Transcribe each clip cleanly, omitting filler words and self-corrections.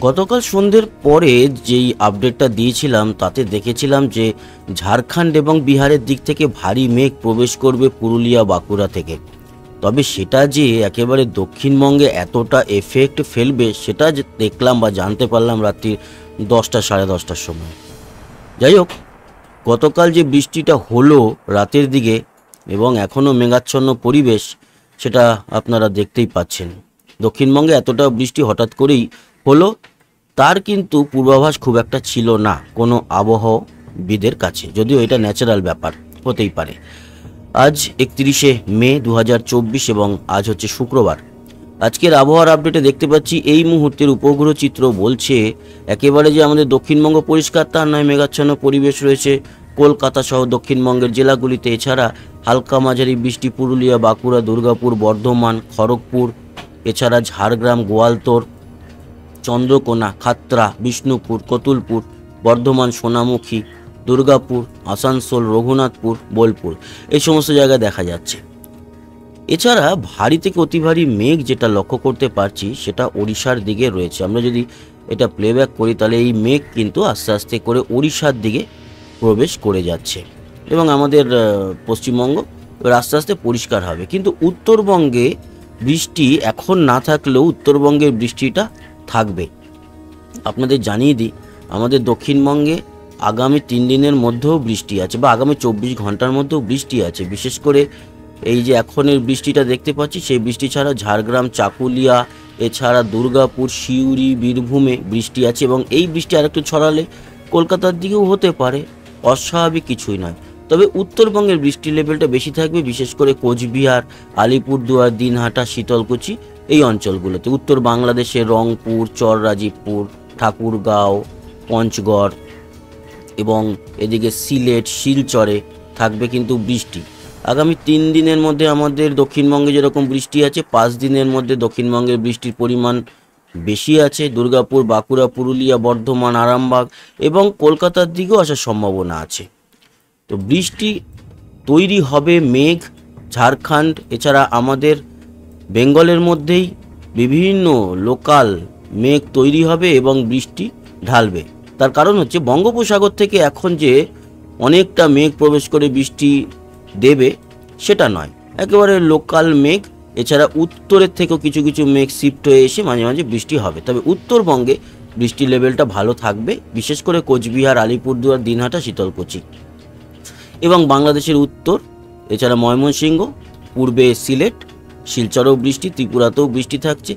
গতকাল সন্ধ্যের পরে যেই আপডেটটা দিয়েছিলাম তাতে দেখেছিলাম যে ঝাড়খণ্ড এবং বিহারের দিক থেকে ভারী মেঘ প্রবেশ করবে পুরুলিয়া বাঁকুড়া থেকে। তবে সেটা যে একেবারে দক্ষিণবঙ্গে এতটা এফেক্ট ফেলবে সেটা দেখলাম বা জানতে পারলাম রাত্রি 10টা সাড়ে 10টার সময়। যাই হোক, গতকাল যে বৃষ্টিটা হলো রাতের দিকে এবং এখনও মেঘাচ্ছন্ন পরিবেশ, সেটা আপনারা দেখতেই পাচ্ছেন। দক্ষিণবঙ্গে এতটা বৃষ্টি হঠাৎ করেই হলো, তার কিন্তু পূর্বাভাস খুব একটা ছিল না কোনো আবহাওয়াবিদের কাছে, যদিও এটা ন্যাচারাল ব্যাপার, হতেই পারে। আজ 31শে মে 2024 এবং আজ হচ্ছে শুক্রবার। আজকের আবহাওয়ার আপডেটে দেখতে পাচ্ছি এই মুহূর্তের উপগ্রহ চিত্র বলছে একেবারে যে আমাদের দক্ষিণবঙ্গ পরিষ্কার তা নয়, মেঘাচ্ছন্ন পরিবেশ রয়েছে কলকাতা সহ দক্ষিণবঙ্গের জেলাগুলিতে। এছাড়া হালকা মাঝারি বৃষ্টি পুরুলিয়া, বাঁকুড়া, দুর্গাপুর, বর্ধমান, খড়গপুর, এছাড়া ঝাড়গ্রাম, গোয়ালতোড়, চন্দ্রকোনা, খাতড়া, বিষ্ণুপুর, কতুলপুর, বর্ধমান, সোনামুখী, দুর্গাপুর, আসানসোল, রঘুনাথপুর, বোলপুর, এই সমস্ত জায়গায় দেখা যাচ্ছে। এছাড়া ভারী থেকে অতি ভারী মেঘ যেটা লক্ষ্য করতে পারছি সেটা ওড়িশার দিকে রয়েছে। আমরা যদি এটা প্লেব্যাক করি তাহলে এই মেঘ কিন্তু আস্তে আস্তে করে ওড়িশার দিকে প্রবেশ করে যাচ্ছে এবং আমাদের পশ্চিমবঙ্গ এবার আস্তে আস্তে পরিষ্কার হবে। কিন্তু উত্তরবঙ্গে বৃষ্টি এখন না থাকলেও উত্তরবঙ্গের বৃষ্টিটা থাকবে। আপনাদের জানিয়ে দিই, আমাদের দক্ষিণবঙ্গে আগামী 3 দিনের মধ্যেও বৃষ্টি আছে বা আগামী 24 ঘন্টার মধ্যেও বৃষ্টি আছে। বিশেষ করে এই যে এখনের বৃষ্টিটা দেখতে পাচ্ছি সেই বৃষ্টি ছাড়া ঝাড়গ্রাম, চাকুলিয়া, এছাড়া দুর্গাপুর, সিউড়ি, বীরভূমে বৃষ্টি আছে এবং এই বৃষ্টি আরেকটু ছড়ালে কলকাতার দিকেও হতে পারে, অস্বাভাবিক কিছুই নয়। তবে উত্তরবঙ্গের বৃষ্টির লেভেলটা বেশি থাকবে, বিশেষ করে কোচবিহার, আলিপুরদুয়ার, দিনহাটা, শীতলকুচি এই অঞ্চলগুলোতে। উত্তর বাংলাদেশে রংপুর, চররাজীবপুর, ঠাকুরগাঁও, পঞ্চগড় এবং এদিকে সিলেট, শিলচরে থাকবে কিন্তু বৃষ্টি। আগামী 3 দিনের মধ্যে আমাদের দক্ষিণবঙ্গে যেরকম বৃষ্টি আছে, 5 দিনের মধ্যে দক্ষিণবঙ্গের বৃষ্টির পরিমাণ বেশি আছে। দুর্গাপুর, বাঁকুড়া, পুরুলিয়া, বর্ধমান, আরামবাগ এবং কলকাতার দিকেও আসার সম্ভাবনা আছে। তো বৃষ্টি তৈরি হবে মেঘ ঝাড়খণ্ড, এছাড়া আমাদের বেঙ্গলের মধ্যেই বিভিন্ন লোকাল মেঘ তৈরি হবে এবং বৃষ্টি ঢালবে। তার কারণ হচ্ছে বঙ্গোপসাগর থেকে এখন যে অনেকটা মেঘ প্রবেশ করে বৃষ্টি দেবে সেটা নয়, একেবারে লোকাল মেঘ। এছাড়া উত্তরের থেকেও কিছু কিছু মেঘ শিফট হয়ে এসে মাঝে মাঝে বৃষ্টি হবে। তবে উত্তরবঙ্গে বৃষ্টির লেভেলটা ভালো থাকবে, বিশেষ করে কোচবিহার, আলিপুরদুয়ার, দিনহাটা, শীতলকুচি এবং বাংলাদেশের উত্তর, এছাড়া ময়মনসিংহ, পূর্বে সিলেট, শিলচরেও বৃষ্টি, ত্রিপুরাতেও বৃষ্টি থাকছে।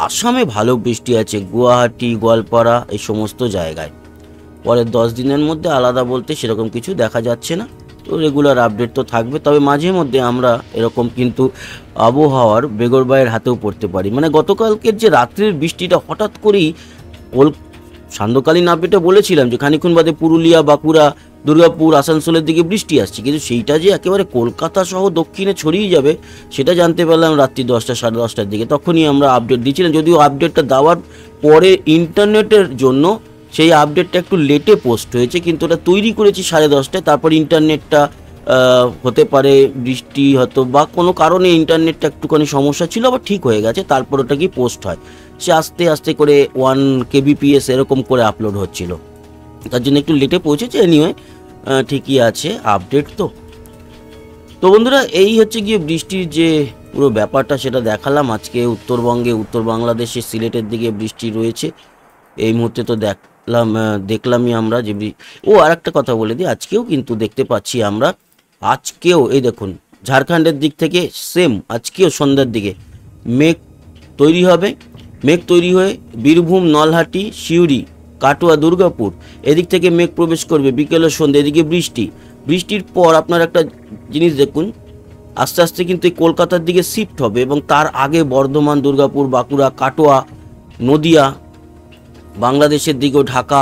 আসামে ভালো বৃষ্টি আছে, গুয়াহাটি, গোয়ালপাড়া এই সমস্ত জায়গায়। পরের 10 দিনের মধ্যে আলাদা বলতে সেরকম কিছু দেখা যাচ্ছে না। তো রেগুলার আপডেট তো থাকবে, তবে মাঝে মধ্যে আমরা এরকম কিন্তু আবহাওয়ার বেগরবাইয়ের হাতেও পড়তে পারি। মানে গতকালকের যে রাত্রির বৃষ্টিটা হঠাৎ করেই সান্ধ্যকালীন আপডেটে বলেছিলাম যে খানিক্ষণ বাদে পুরুলিয়া, বাঁকুড়া, দুর্গাপুর, আসানসোলের দিকে বৃষ্টি আসছে, কিন্তু সেইটা যে একেবারে কলকাতা সহ দক্ষিণে ছড়িয়ে যাবে সেটা জানতে পারলাম রাত্রি 10টা সাড়ে 10টার দিকে। তখনই আমরা আপডেট দিয়েছিলাম, যদিও আপডেটটা দেওয়ার পরে ইন্টারনেটের জন্য সেই আপডেটটা একটু লেটে পোস্ট হয়েছে, কিন্তু ওটা তৈরি করেছি 10:30টায়। তারপর ইন্টারনেটটা হতে পারে বৃষ্টি হয়তো বা কোনো কারণে ইন্টারনেটটা একটুখানি সমস্যা ছিল, আবার ঠিক হয়ে গেছে, তারপর ওটা কি পোস্ট হয়। সে আস্তে আস্তে করে 1 kbps এরকম করে আপলোড হচ্ছিল, তার জন্য একটু লেটে পৌঁছেছে। এনিওয়ে ঠিকই আছে আপডেট। তো বন্ধুরা, এই হচ্ছে গিয়ে বৃষ্টির যে পুরো ব্যাপারটা সেটা দেখালাম। আজকে উত্তরবঙ্গে, উত্তর বাংলাদেশে, সিলেটের দিকে বৃষ্টি রয়েছে এই মুহূর্তে। তো দেখলামই আমরা যে আর একটা কথা বলে দিই, আজকেও কিন্তু দেখতে পাচ্ছি আমরা, আজকেও এই দেখুন ঝাড়খণ্ডের দিক থেকে সেম আজকেও সন্ধ্যার দিকে মেঘ তৈরি হবে। মেঘ তৈরি হয়ে বীরভূম, নলহাটি, সিউড়ি, কাটোয়া, দুর্গাপুর এদিক থেকে মেঘ প্রবেশ করবে বিকেল ও সন্ধ্যে, এদিকে বৃষ্টির পর আপনার একটা জিনিস দেখুন, আস্তে আস্তে কিন্তু এই কলকাতার দিকে শিফট হবে এবং তার আগে বর্ধমান, দুর্গাপুর, বাঁকুড়া, কাটোয়া, নদিয়া, বাংলাদেশের দিকেও ঢাকা,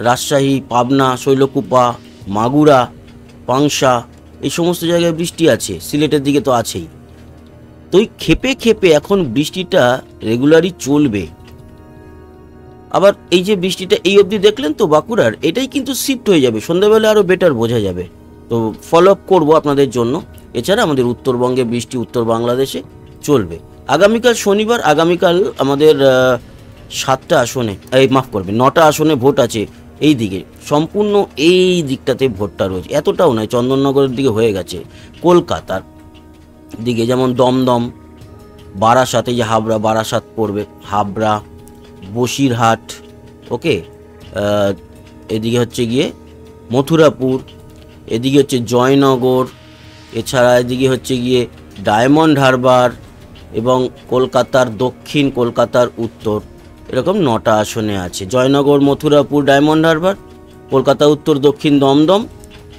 রাজশাহী, পাবনা, শৈলকুপা, মাগুরা, পাংশা এই সমস্ত জায়গায় বৃষ্টি আছে। সিলেটের দিকে তো আছেই। তো এই খেপে খেপে এখন বৃষ্টিটা রেগুলারই চলবে। আবার এই যে বৃষ্টিটা এই অবধি দেখলেন তো বাঁকুড়ার, এটাই কিন্তু শিফট হয়ে যাবে, সন্ধ্যাবেলা আরও বেটার বোঝা যাবে। তো ফলো আপ করবো আপনাদের জন্য। এছাড়া আমাদের উত্তরবঙ্গে বৃষ্টি উত্তর বাংলাদেশে চলবে। আগামীকাল শনিবার, আগামীকাল আমাদের 7টা আসনে, এই মাফ করবে 9টা আসনে ভোট আছে এই দিকে, সম্পূর্ণ এই দিকটাতে ভোটটা রয়েছে। এতটাও নয়, চন্দননগরের দিকে হয়ে গেছে। কলকাতার দিকে যেমন দমদম, বারাসাতে, যে হাবড়া বারাসাত পড়বে, হাবড়া, বসিরহাট, ওকে, এদিকে হচ্ছে গিয়ে মথুরাপুর, এদিকে হচ্ছে জয়নগর, এছাড়া এদিকে হচ্ছে গিয়ে ডায়মন্ড হারবার এবং কলকাতার দক্ষিণ, কলকাতার উত্তর, এরকম 9টা আসনে আছে। জয়নগর, মথুরাপুর, ডায়মন্ড হারবার, কলকাতা উত্তর, দক্ষিণ দমদম,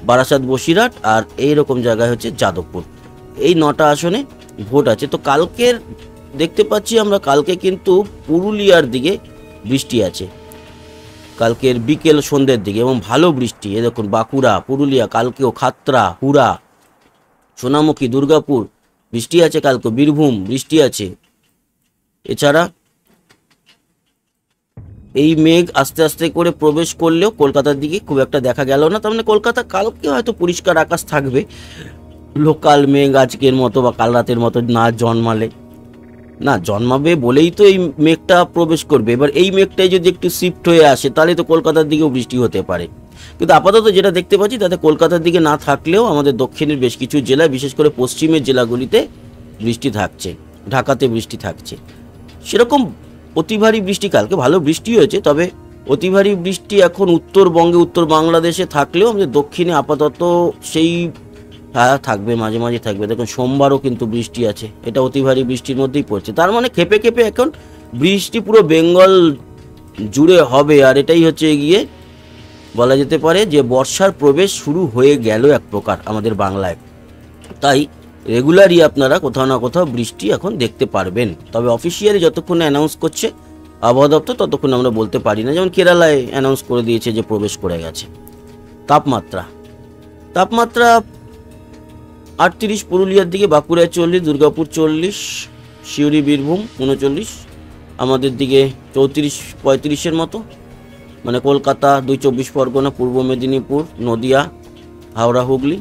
বারাসাত, বসিরহাট, আর এইরকম জায়গায় হচ্ছে যাদবপুর। এই 9টা আসনে ভোট আছে। তো কালকের দেখতে পাচ্ছি আমরা, কালকে কিন্তু পুরুলিয়ার দিকে বৃষ্টি আছে, কালকের বিকেল সন্ধ্যের দিকে, এবং ভালো বৃষ্টি। এ দেখুন বাঁকুড়া, পুরুলিয়া, কালকেও খাতড়া, হুড়া, সোনামুখী, দুর্গাপুর বৃষ্টি আছে, কালকে বীরভূম বৃষ্টি আছে। এছাড়া এই মেঘ আস্তে আস্তে করে প্রবেশ করলেও কলকাতার দিকে খুব একটা দেখা গেল না। তার মানে কলকাতা কালকে হয়তো পরিষ্কার আকাশ থাকবে, লোকাল মেঘ আজকের মতো বা কাল রাতের মতো না জন্মাবে বলেই তো এই মেঘটা প্রবেশ করবে। এবার এই মেঘটাই যদি একটু শিফট হয়ে আসে তাহলে তো কলকাতার দিকেও বৃষ্টি হতে পারে। কিন্তু আপাতত যেটা দেখতে পাচ্ছি তাতে কলকাতার দিকে না থাকলেও আমাদের দক্ষিণের বেশ কিছু জেলায়, বিশেষ করে পশ্চিমের জেলাগুলিতে বৃষ্টি থাকছে, ঢাকাতে বৃষ্টি থাকছে। সেরকম অতি ভারী বৃষ্টি, কালকে ভালো বৃষ্টি হয়েছে, তবে অতি ভারী বৃষ্টি এখন উত্তরবঙ্গে, উত্তর বাংলাদেশে থাকলেও আমাদের দক্ষিণে আপাতত সেই থাকবে, মাঝে মাঝে থাকবে। দেখুন সোমবারও কিন্তু বৃষ্টি আছে, এটা অতি ভারী বৃষ্টির মধ্যেই পড়ছে। তার মানে খেপে খেপে এখন বৃষ্টি পুরো বেঙ্গল জুড়ে হবে। আর এটাই হচ্ছে গিয়ে বলা যেতে পারে যে বর্ষার প্রবেশ শুরু হয়ে গেল এক প্রকার আমাদের বাংলায়। তাই রেগুলারই আপনারা কোথাও না কোথাও বৃষ্টি এখন দেখতে পারবেন। তবে অফিসিয়ালি যতক্ষণ অ্যানাউন্স করছে আবহাওয়া দপ্তর ততক্ষণ আমরা বলতে পারি না। যেমন কেরালায় অ্যানাউন্স করে দিয়েছে যে প্রবেশ করে গেছে। তাপমাত্রা 38, পুরুলিয়ার দিকে, বাঁকুড়ায় 40, দুর্গাপুর 40, সিউড়ি, বীরভূম 39, আমাদের দিকে 34-35-এর মতো, মানে কলকাতা, 2 চব্বিশ পরগনা, পূর্ব মেদিনীপুর, নদিয়া, হাওড়া, হুগলি,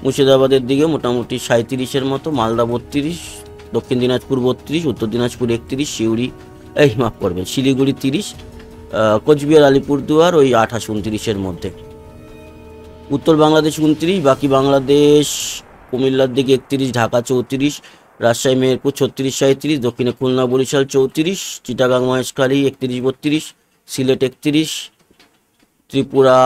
মুর্শিদাবাদের দিকে মোটামুটি 37-এর মতো, মালদা 32, দক্ষিণ দিনাজপুর 32, উত্তর দিনাজপুর 31, সিউড়ি শিলিগুড়ি 30, কোচবিহার, আলিপুরদুয়ার ওই 28-29-এর মধ্যে, উত্তর বাংলাদেশ 29, বাকি বাংলাদেশ কুমিল্লার দিকে 31, ঢাকা 34, রাজশাহী, মেহেরপুর 36-37, দক্ষিণে খুলনা, বরিশাল 34, চিটাগাং, মহেশখালী 31-32, সিলেট 31, ত্রিপুরা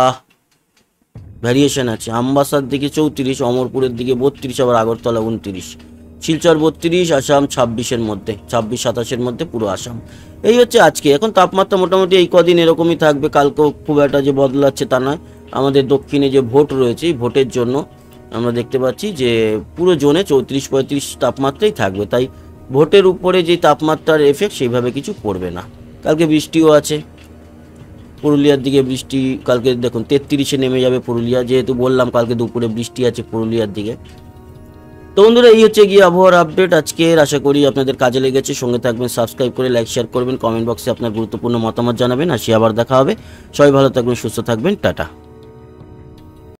ভ্যারিয়েশন আছে, আমবাসার দিকে 34, অমরপুরের দিকে 32, আবার আগরতলা 29, শিলচর 32, আসাম 26-এর মধ্যে, 26-27-এর মধ্যে পুরো আসাম। এই হচ্ছে আজকে। এখন তাপমাত্রা মোটামুটি এই কদিন এরকমই থাকবে, কালকেও খুব একটা যে বদলাচ্ছে তা নয়। আমাদের দক্ষিণে যে ভোট রয়েছে এই ভোটের জন্য আমরা দেখতে পাচ্ছি যে পুরো জোনে 34-35 তাপমাত্রাই থাকবে। তাই ভোটের উপরে যে তাপমাত্রার এফেক্ট সেইভাবে কিছু পড়বে না। কালকে বৃষ্টিও আছে, পুরুলিয়ার দিকে বৃষ্টি কালকে দেখুন 33-এ নেমে যাবে পুরুলিয়া, যেহেতু বললাম কালকে দুপুরে বৃষ্টি আছে পুরুলিয়ার দিকে। তো বন্ধুরা এই হচ্ছে গিয়ে আবহাওয়ার আপডেট আজকের। আশা করি আপনাদের কাজে লেগেছে। সঙ্গে থাকবেন, সাবস্ক্রাইব করে লাইক শেয়ার করবেন, কমেন্ট বক্সে আপনার গুরুত্বপূর্ণ মতামত জানাবেন। আসি আবার দেখা হবে। সবাই ভালো থাকবেন, সুস্থ থাকবেন, টাটা।